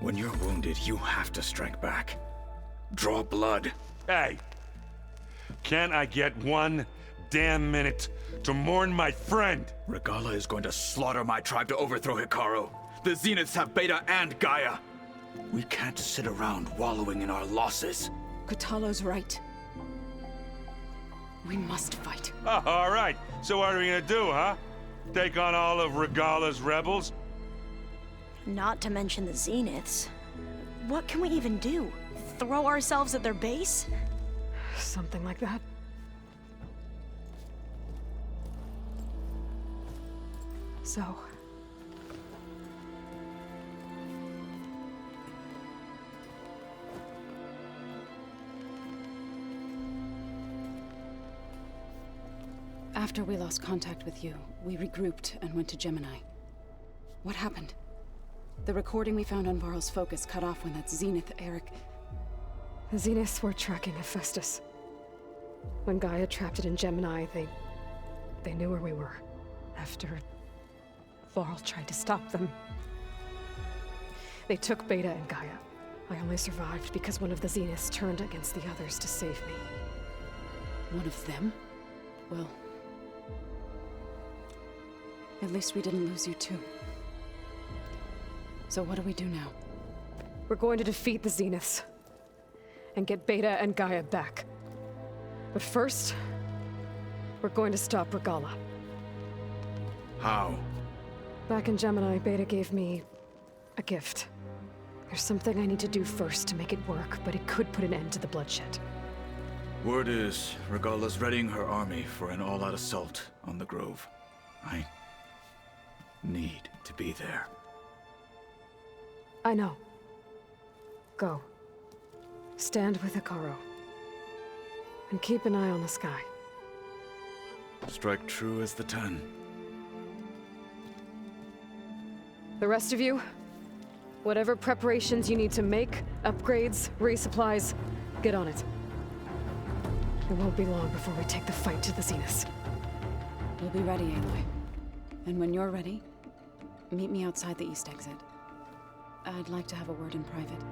When you're wounded, you have to strike back. Draw blood. Hey! Can't I get one damn minute to mourn my friend? Regala is going to slaughter my tribe to overthrow Hikaru. The Zeniths have Beta and Gaia. We can't sit around wallowing in our losses. Kotallo's right. We must fight. Oh, all right. So what are we gonna do, huh? Take on all of Regala's rebels? Not to mention the Zeniths. What can we even do? Throw ourselves at their base? Something like that. So... After we lost contact with you, we regrouped and went to Gemini. What happened? The recording we found on Varl's focus cut off when that Zenith Eric... The Zeniths were tracking Hephaestus. When Gaia trapped it in Gemini, they knew where we were. After Varl tried to stop them. They took Beta and Gaia. I only survived because one of the Zeniths turned against the others to save me. One of them? Well... at least we didn't lose you too. So what do we do now? We're going to defeat the Zeniths. And get Beta and Gaia back. But first... we're going to stop Regala. How? Back in Gemini, Beta gave me... a gift. There's something I need to do first to make it work, but it could put an end to the bloodshed. Word is, Regala's readying her army for an all-out assault on the Grove. I need to be there. I know. Go. Stand with Hikaru. And keep an eye on the sky. Strike true as the 10. The rest of you, whatever preparations you need to make, upgrades, resupplies, get on it. It won't be long before we take the fight to the Zeniths. We'll be ready, Aloy. And when you're ready, meet me outside the east exit. I'd like to have a word in private.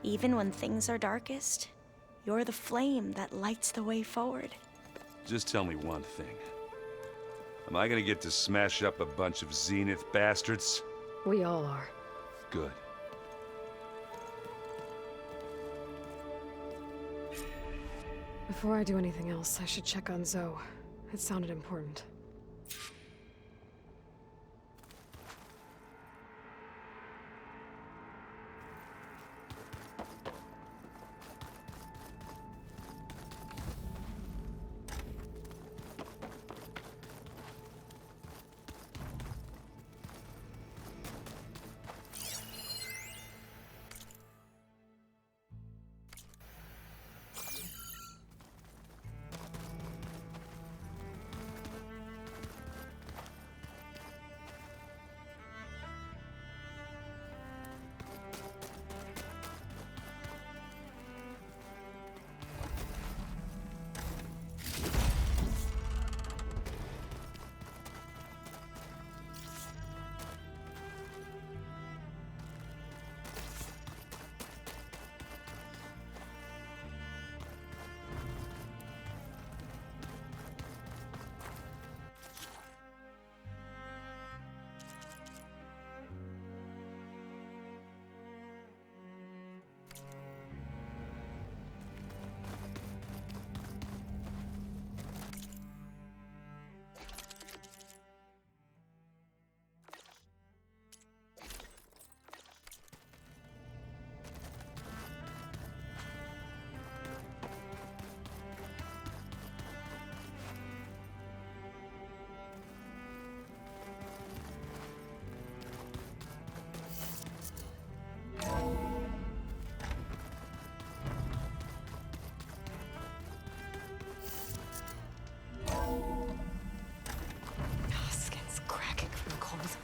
Even when things are darkest, you're the flame that lights the way forward. Just tell me one thing. Am I gonna get to smash up a bunch of Zenith bastards? We all are. Good. Before I do anything else, I should check on Zoe. It sounded important. Skin's cracking from the cold.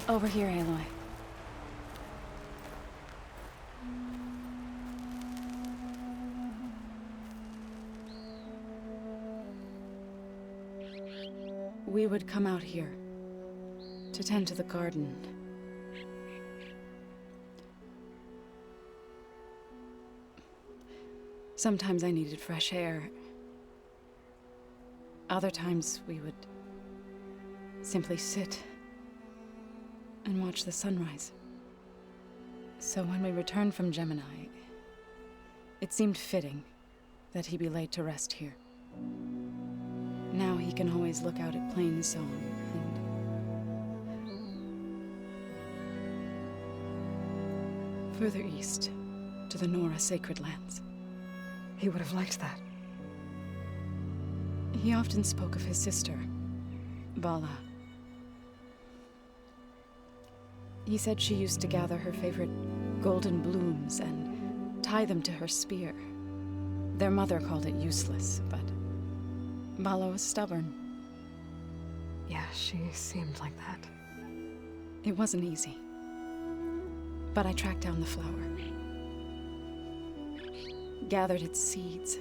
Over here, Aloy. We would come out here to tend to the garden. Sometimes I needed fresh air. Other times we would simply sit and watch the sunrise. So when we returned from Gemini, it seemed fitting that he be laid to rest here. Now he can always look out at Plains Zone and further east to the Nora Sacred Lands. He would have liked that. He often spoke of his sister, Bala. He said she used to gather her favorite golden blooms and tie them to her spear. Their mother called it useless, but Bala was stubborn. Yeah, she seemed like that. It wasn't easy. But I tracked down the flower. Gathered its seeds.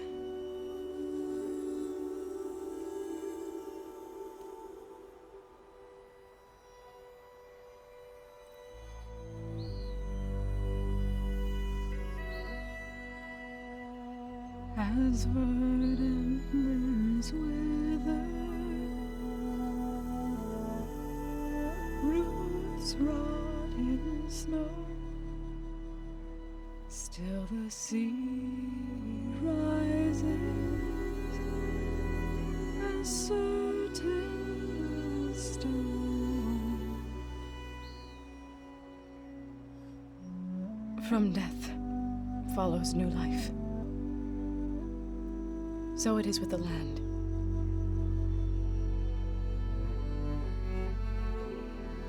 As verdant limbs wither, roots rot in snow, still the sea rises, as certain as stone. From death follows new life. So it is with the land.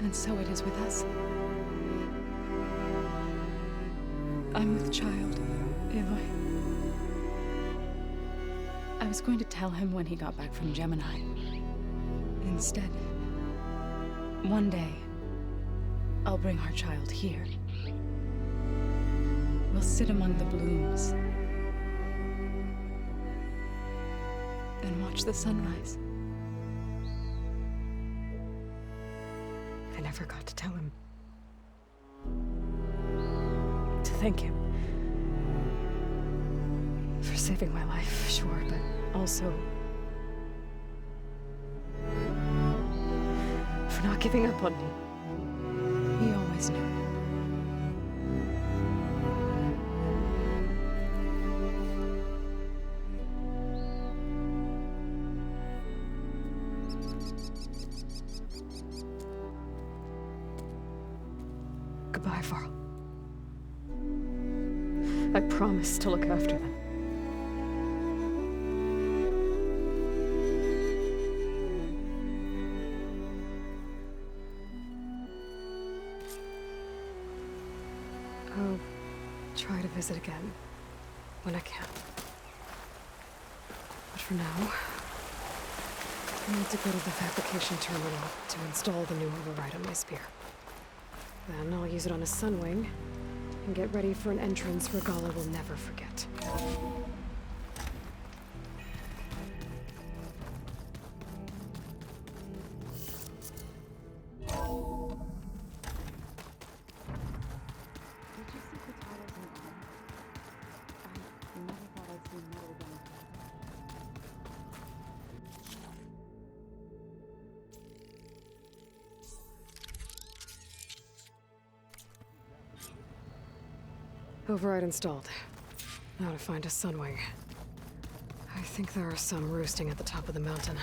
And so it is with us. I'm with child, Aloy. I was going to tell him when he got back from Gemini. Instead, one day, I'll bring our child here. We'll sit among the blooms and watch the sunrise. I never got to tell him. To thank him. For saving my life, sure, but also for not giving up on me. He always knew. Goodbye, Varl. I promise to look after them. I'll try to visit again when I can. But for now, I need to go to the fabrication terminal to install the new override on my spear. Then I'll use it on a sunwing and get ready for an entrance Regala will never forget. Override installed. Now to find a sunwing. I think there are some roosting at the top of the mountain.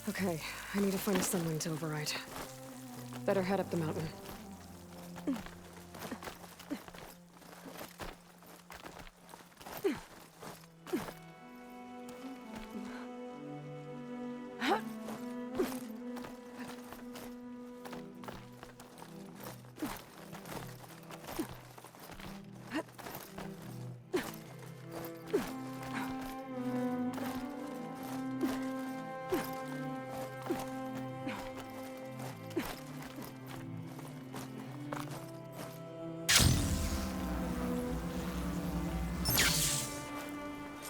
Okay, I need to find a sunwing to override. Better head up the mountain.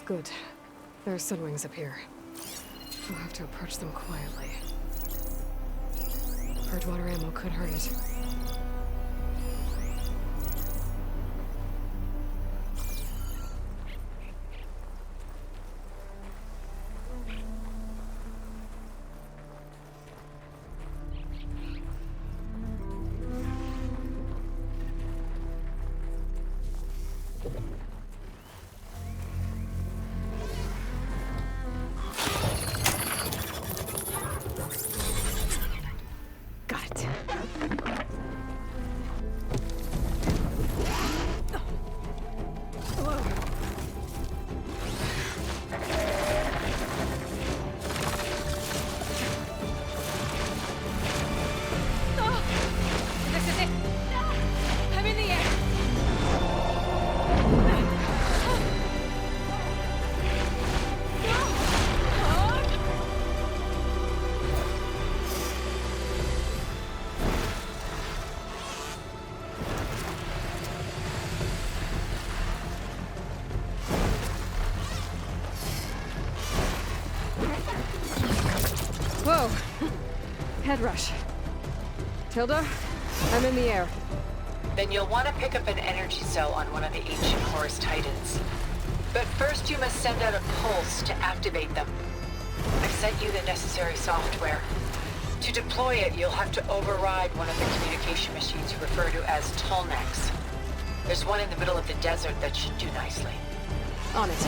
Good. There are sunwings up here. We'll have to approach them quietly. Hard water ammo could hurt it. Got it. This is it! I'm in the air! Whoa! Head rush. Tilda, I'm in the air. Then you'll want to pick up an energy cell on one of the ancient Horus Titans. But first you must send out a pulse to activate them. I've sent you the necessary software. To deploy it, you'll have to override one of the communication machines you refer to as Tallnecks. There's one in the middle of the desert that should do nicely. On it.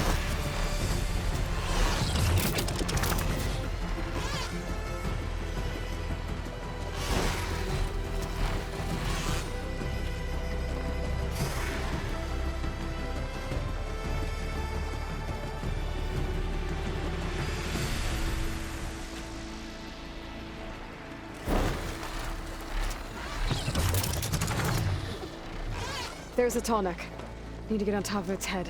There's a tall neck. Need to get on top of its head.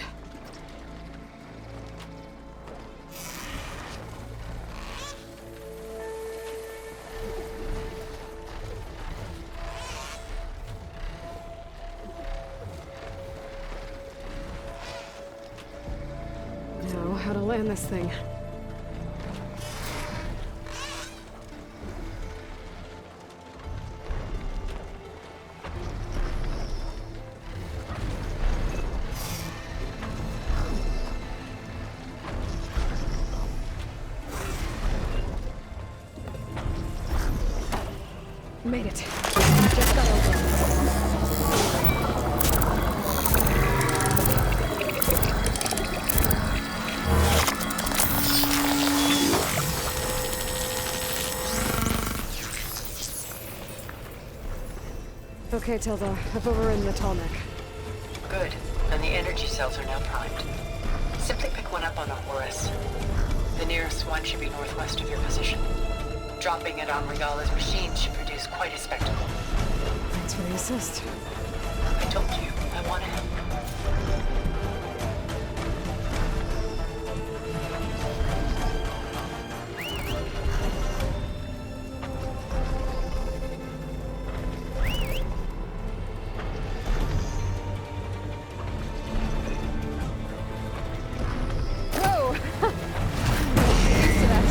Now, how to land this thing. Made it. Just got over. Okay, Tilda. I've overridden the tall neck. Good. And the energy cells are now primed. Simply pick one up on the Horus. The nearest one should be northwest of your position. Dropping it on Regala's machine should produce quite a spectacle. Thanks for the assist. I told you, I want to help. Whoa! Thanks to that.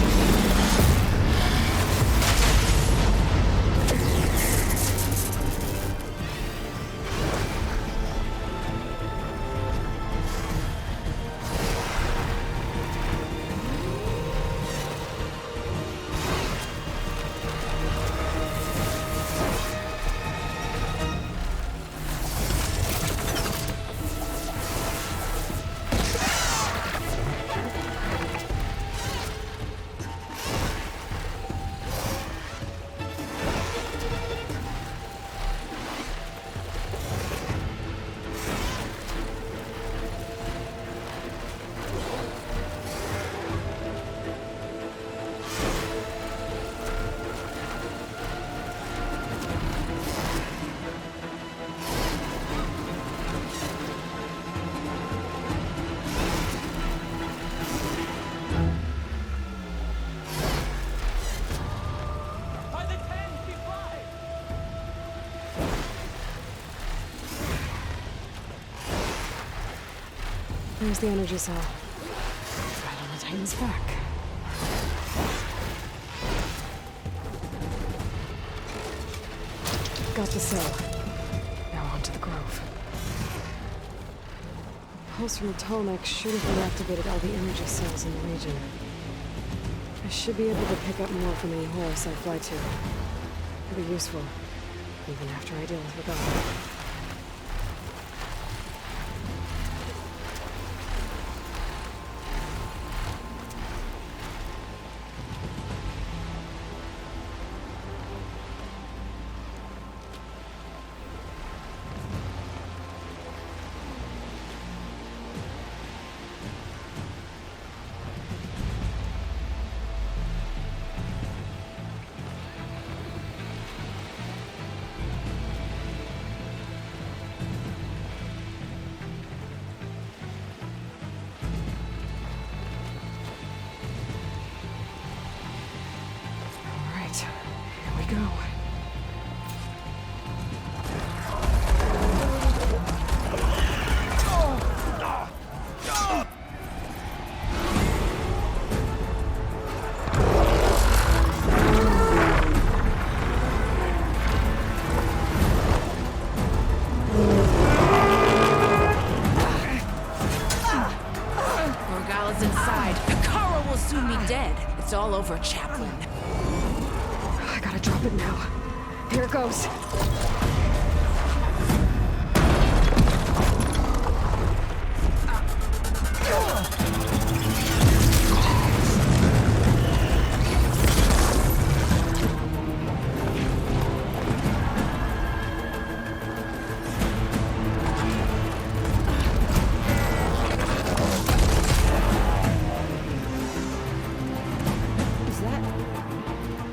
There's the energy cell. He's back. Got the cell. Now on to the Grove. Pulse from the Tolmec should have reactivated all the energy cells in the region. I should be able to pick up more from any Horus I fly to. It'll be useful, even after I deal with Regala. Go. Regala's inside. Hikaru will soon be dead. It's all over, Chaplain. I gotta drop it now. Here it goes.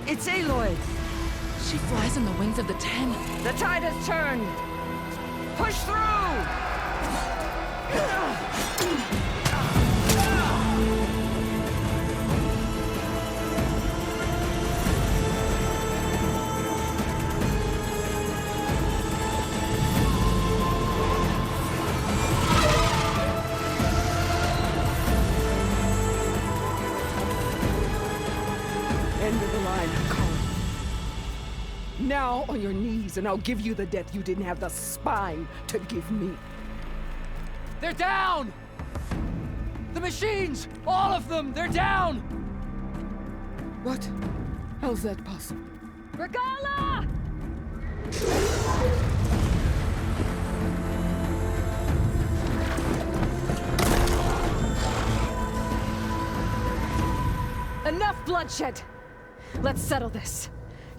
It's Aloy! She flies on the wings of the Ten. The tide has turned! Push through! End of the line, Hikaru. Now on your knees, and I'll give you the death you didn't have the spine to give me. They're down! The machines! All of them! They're down! What? How's that possible? Regala! Enough bloodshed! Let's settle this.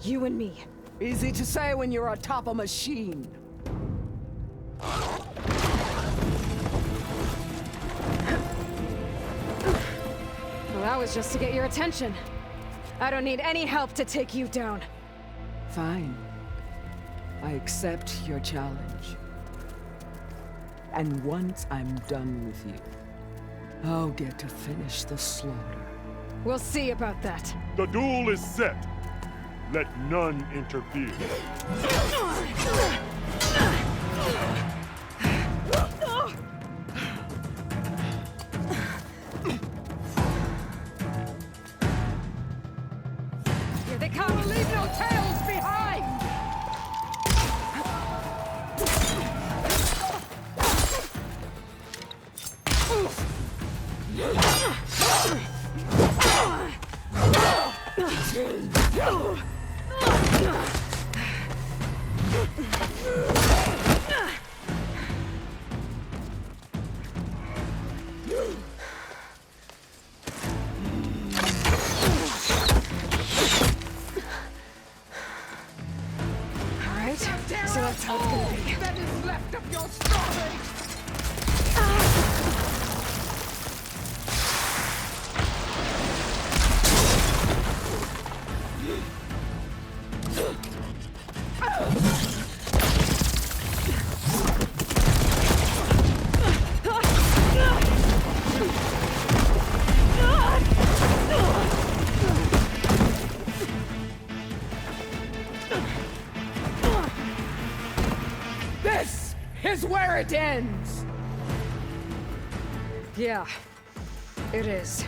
You and me. Easy to say when you're atop a machine. Well, that was just to get your attention. I don't need any help to take you down. Fine. I accept your challenge. And once I'm done with you, I'll get to finish the slaughter. We'll see about that. The duel is set. Let none interfere. Here they come! Leave no tails behind! Alright, so that's how it's gonna be. That is left of your story! This is where it ends! Yeah, it is.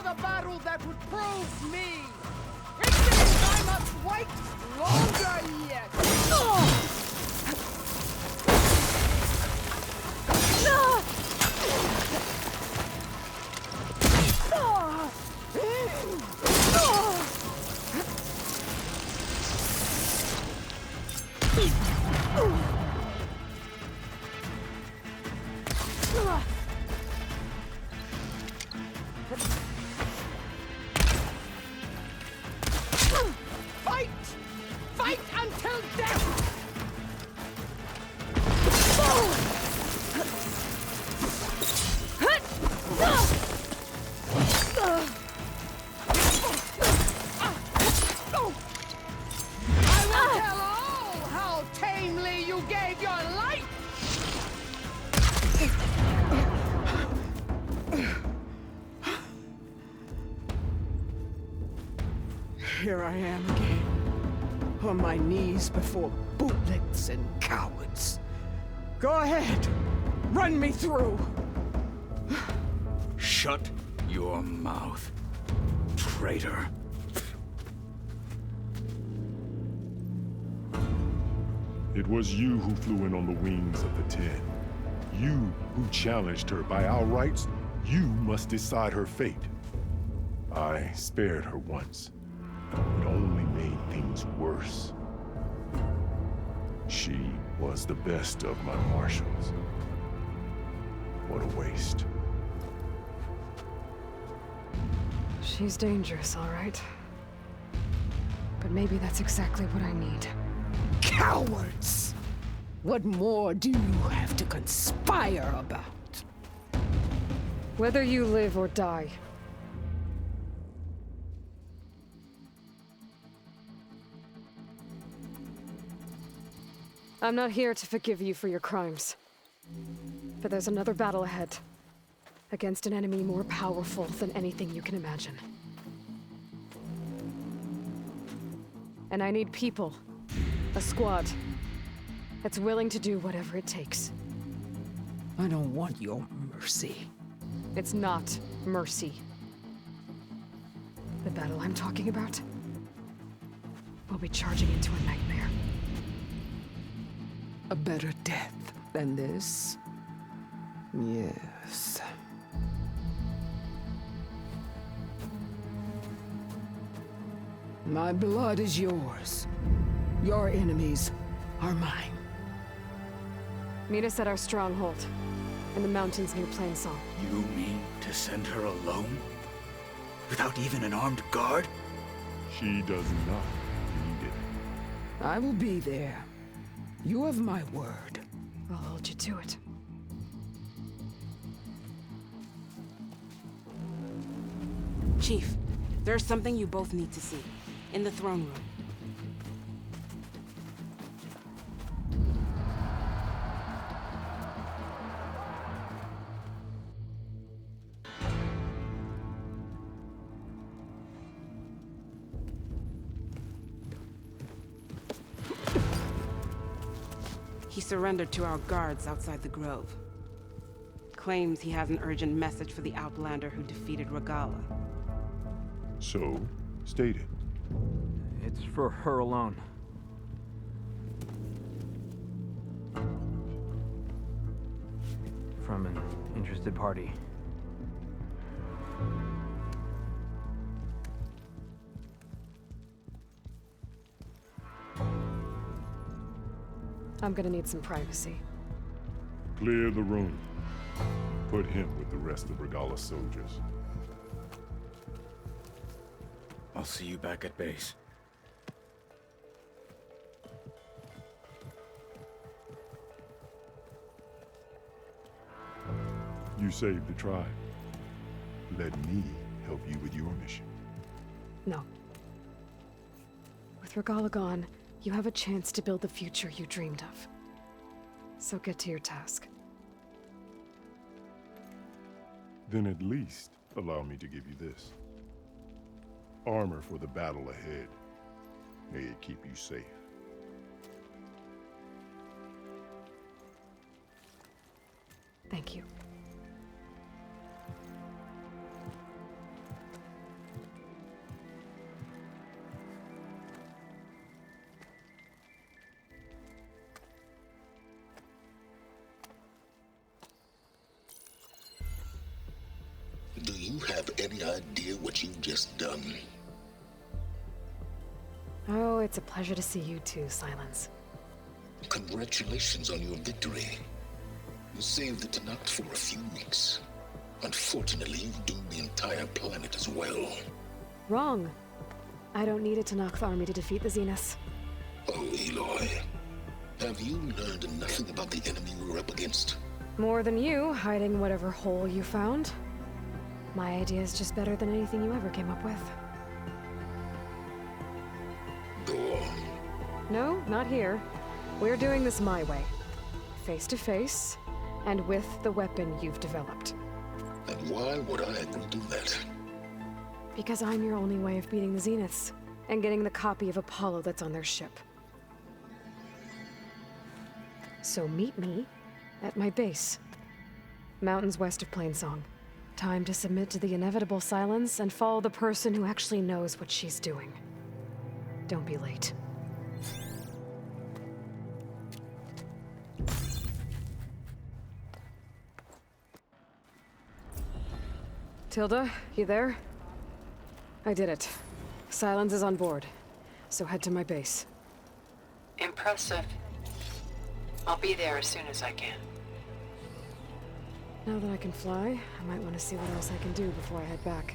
a battle that would prove me. It means I must wait longer yet. Fight! Fight until death! I will tell all how tamely you gave your life! Here I am again, on my knees before bootlicks and cowards. Go ahead, run me through. Shut your mouth, traitor. It was you who flew in on the wings of the Ten. You who challenged her by our rights. You must decide her fate. I spared her once. It only made things worse. She was the best of my marshals. What a waste. She's dangerous, all right. But maybe that's exactly what I need. Cowards! What more do you have to conspire about? Whether you live or die. I'm not here to forgive you for your crimes. But there's another battle ahead. Against an enemy more powerful than anything you can imagine. And I need people. A squad. That's willing to do whatever it takes. I don't want your mercy. It's not mercy. The battle I'm talking about will be charging into a nightmare. A better death than this? Yes. My blood is yours. Your enemies are mine. Meet us at our stronghold, in the mountains near Plainsong. You mean to send her alone? Without even an armed guard? She does not need it. I will be there. You have my word. I'll hold you to it. Chief, there's something you both need to see. In the throne room. He surrendered to our guards outside the grove. Claims he has an urgent message for the Outlander who defeated Regala. So, state it. It's for her alone. From an interested party. I'm gonna need some privacy. Clear the room. Put him with the rest of Regala's soldiers. I'll see you back at base. You saved the tribe. Let me help you with your mission. No. With Regala gone, you have a chance to build the future you dreamed of. So get to your task. Then at least allow me to give you this. Armor for the battle ahead. May it keep you safe. Thank you. any idea what you've just done? Oh, it's a pleasure to see you too, Silence. Congratulations on your victory. You saved the Tenakth for a few weeks. Unfortunately, you've doomed the entire planet as well. Wrong. I don't need a Tenakth army to defeat the Zeniths. Oh, Aloy. Have you learned nothing about the enemy we're up against? More than you, hiding whatever hole you found. My idea is just better than anything you ever came up with. Go on. No, not here. We're doing this my way. Face to face, and with the weapon you've developed. And why would I agree to that? Because I'm your only way of beating the Zeniths, and getting the copy of Apollo that's on their ship. So meet me at my base. Mountains west of Plainsong. Time to submit to the inevitable silence and follow the person who actually knows what she's doing. Don't be late. Tilda, you there? I did it. Silence is on board, so head to my base. Impressive. I'll be there as soon as I can. Now that I can fly, I might want to see what else I can do before I head back.